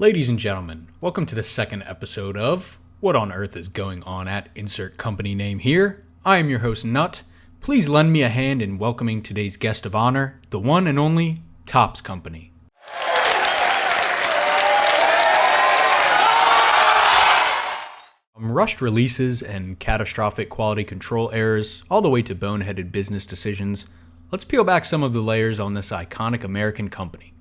Ladies and gentlemen, welcome to the second episode of What on Earth is Going On at Insert Company Name Here. I am your host, Nut. Please lend me a hand in welcoming today's guest of honor, the one and only Topps Company. From rushed releases and catastrophic quality control errors, all the way to boneheaded business decisions, let's peel back some of the layers on this iconic American company.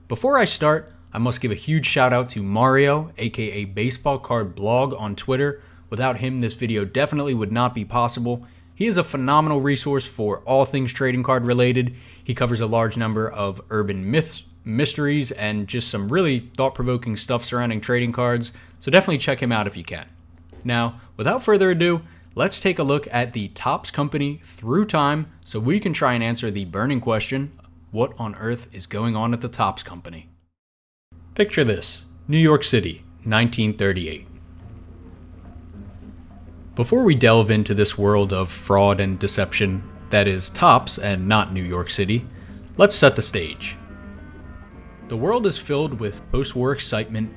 Before I start, I must give a huge shout out to Mario, aka Baseball Card Blog on Twitter. Without him, this video definitely would not be possible. He is a phenomenal resource for all things trading card related. He covers a large number of urban myths, mysteries, and just some really thought-provoking stuff surrounding trading cards, so definitely check him out if you can. Now, without further ado, let's take a look at the Topps Company through time so we can try and answer the burning question, what on earth is going on at the Topps Company? Picture this, New York City, 1938. Before we delve into this world of fraud and deception that is Topps and not New York City, let's set the stage. The world is filled with post-war excitement.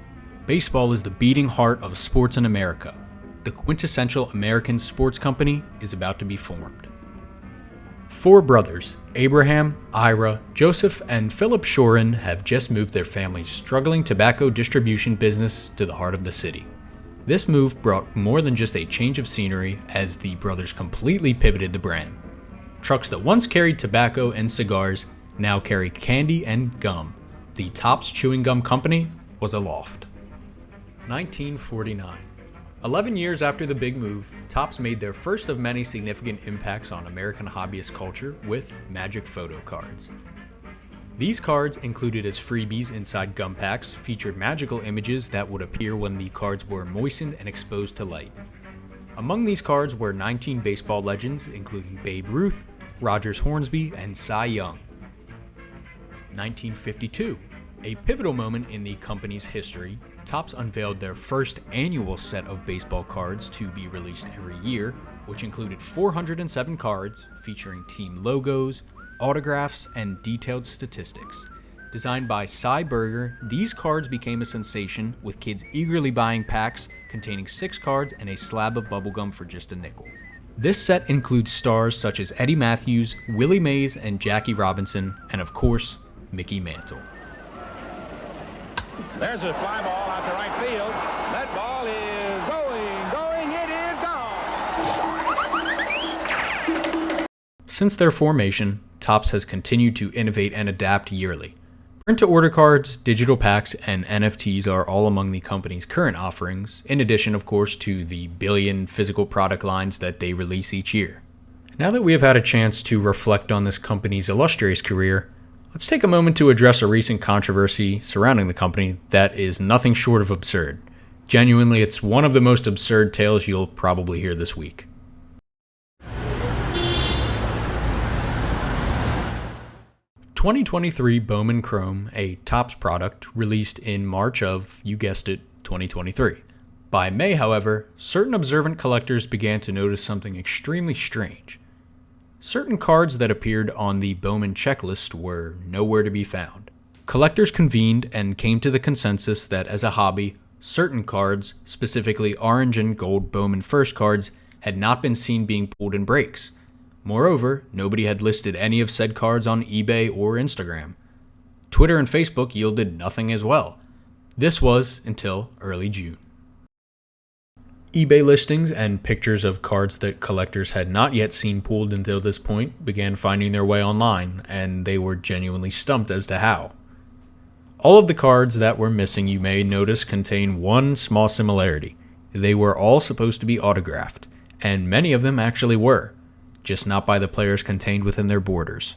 Baseball is the beating heart of sports in America. The quintessential American sports company is about to be formed. Four brothers, Abraham, Ira, Joseph, and Philip Shorin, have just moved their family's struggling tobacco distribution business to the heart of the city. This move brought more than just a change of scenery, as the brothers completely pivoted the brand. Trucks that once carried tobacco and cigars now carry candy and gum. The Topps Chewing Gum Company was aloft. 1949. 11 years after the big move, Topps made their first of many significant impacts on American hobbyist culture with Magic Photo cards. These cards, included as freebies inside gum packs, featured magical images that would appear when the cards were moistened and exposed to light. Among these cards were 19 baseball legends, including Babe Ruth, Rogers Hornsby, and Cy Young. 1952. A pivotal moment in the company's history, Topps unveiled their first annual set of baseball cards to be released every year, which included 407 cards featuring team logos, autographs, and detailed statistics. Designed by Cy Berger, these cards became a sensation, with kids eagerly buying packs containing 6 cards and a slab of bubblegum for just a nickel. This set includes stars such as Eddie Matthews, Willie Mays, and Jackie Robinson, and of course, Mickey Mantle. There's a fly ball out to right field. That ball is going, it is gone. Since their formation, Topps has continued to innovate and adapt yearly. Print-to-order cards, digital packs, and NFTs are all among the company's current offerings, in addition, of course, to the billion physical product lines that they release each year. Now that we have had a chance to reflect on this company's illustrious career, let's take a moment to address a recent controversy surrounding the company that is nothing short of absurd. Genuinely, it's one of the most absurd tales you'll probably hear this week. "2023 Bowman Chrome, a Topps product released in March of, you guessed it, 2023. By May, however, certain observant collectors began to notice something extremely strange. Certain cards that appeared on the Bowman checklist were nowhere to be found. Collectors convened and came to the consensus that as a hobby, certain cards, specifically orange and gold Bowman First cards, had not been seen being pulled in breaks. Moreover, nobody had listed any of said cards on eBay or Instagram. Twitter and Facebook yielded nothing as well. This was until early June. eBay listings and pictures of cards that collectors had not yet seen pulled until this point began finding their way online, and they were genuinely stumped as to how. All of the cards that were missing, you may notice, contain one small similarity. They were all supposed to be autographed, and many of them actually were, just not by the players contained within their borders.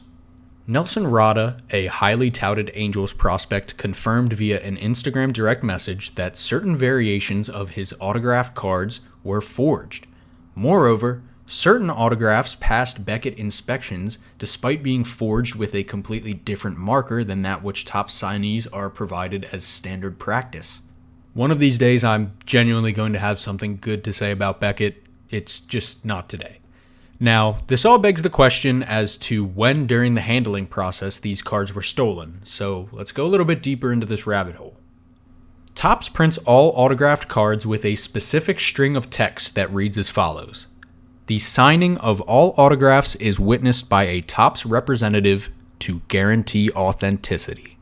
Nelson Rada, a highly touted Angels prospect, confirmed via an Instagram direct message that certain variations of his autographed cards were forged. Moreover, certain autographs passed Beckett inspections despite being forged with a completely different marker than that which Topps signees are provided as standard practice. One of these days, I'm genuinely going to have something good to say about Beckett. It's just not today. Now, this all begs the question as to when during the handling process these cards were stolen, so let's go a little bit deeper into this rabbit hole. Topps prints all autographed cards with a specific string of text that reads as follows. The signing of all autographs is witnessed by a Topps representative to guarantee authenticity.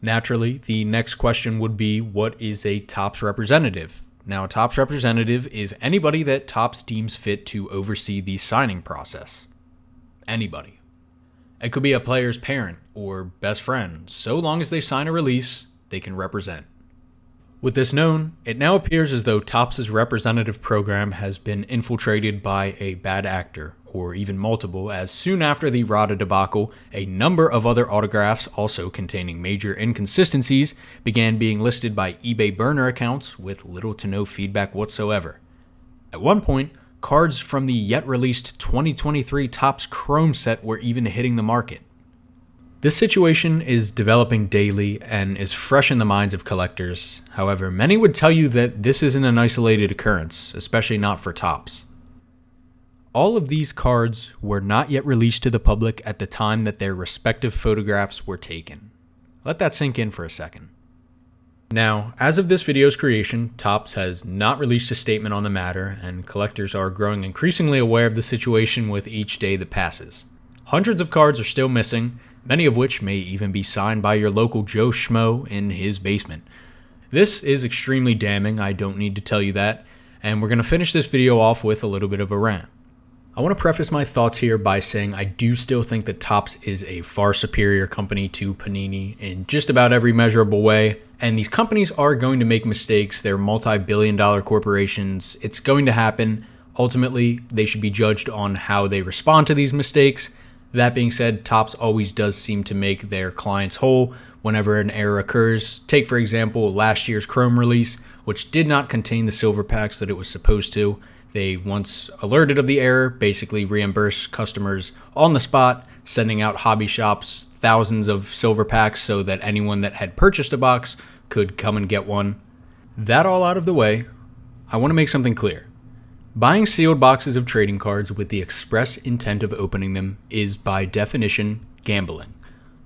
Naturally, the next question would be, what is a Topps representative? Now, a Topps representative is anybody that Topps deems fit to oversee the signing process. Anybody. It could be a player's parent or best friend. So long as they sign a release, they can represent. With this known, it now appears as though Topps' representative program has been infiltrated by a bad actor, or even multiple, as soon after the Rada debacle, a number of other autographs also containing major inconsistencies began being listed by eBay burner accounts with little to no feedback whatsoever. At one point, cards from the yet-released 2023 Topps Chrome set were even hitting the market. This situation is developing daily and is fresh in the minds of collectors. However, many would tell you that this isn't an isolated occurrence, especially not for Topps. All of these cards were not yet released to the public at the time that their respective photographs were taken. Let that sink in for a second. Now, as of this video's creation, Topps has not released a statement on the matter, and collectors are growing increasingly aware of the situation with each day that passes. Hundreds of cards are still missing, many of which may even be signed by your local Joe Schmo in his basement. This is extremely damning, I don't need to tell you that, and we're going to finish this video off with a little bit of a rant. I want to preface my thoughts here by saying I do still think that Topps is a far superior company to Panini in just about every measurable way, and these companies are going to make mistakes. They're multi-billion-dollar corporations. It's going to happen. Ultimately, they should be judged on how they respond to these mistakes. That being said, Topps always does seem to make their clients whole whenever an error occurs. Take, for example, last year's Chrome release, which did not contain the silver packs that it was supposed to. They, once alerted of the error, basically reimbursed customers on the spot, sending out hobby shops thousands of silver packs so that anyone that had purchased a box could come and get one. That all out of the way, I want to make something clear. Buying sealed boxes of trading cards with the express intent of opening them is, by definition, gambling.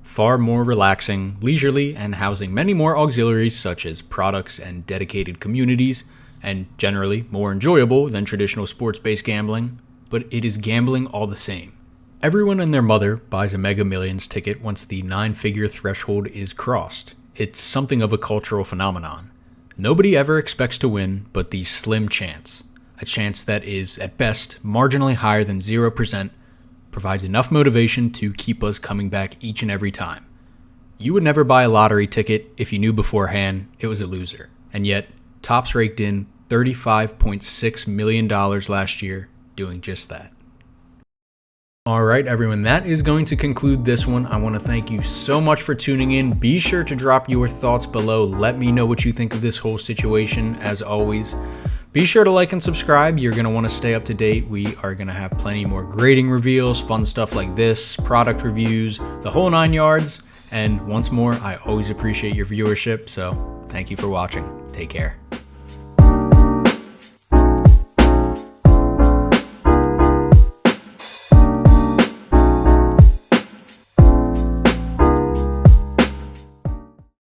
Far more relaxing, leisurely, and housing many more auxiliaries such as products and dedicated communities, and generally more enjoyable than traditional sports-based gambling, but it is gambling all the same. Everyone and their mother buys a Mega Millions ticket once the 9-figure threshold is crossed. It's something of a cultural phenomenon. Nobody ever expects to win, but the slim chance. A chance that is, at best, marginally higher than 0%, provides enough motivation to keep us coming back each and every time. You would never buy a lottery ticket if you knew beforehand it was a loser. And yet, Topps raked in $35.6 million last year doing just that. Alright everyone, that is going to conclude this one. I want to thank you so much for tuning in. Be sure to drop your thoughts below. Let me know what you think of this whole situation, as always. Be sure to like and subscribe. You're going to want to stay up to date. We are going to have plenty more grading reveals, fun stuff like this, product reviews, the whole 9 yards. And once more, I always appreciate your viewership, so thank you for watching. Take care.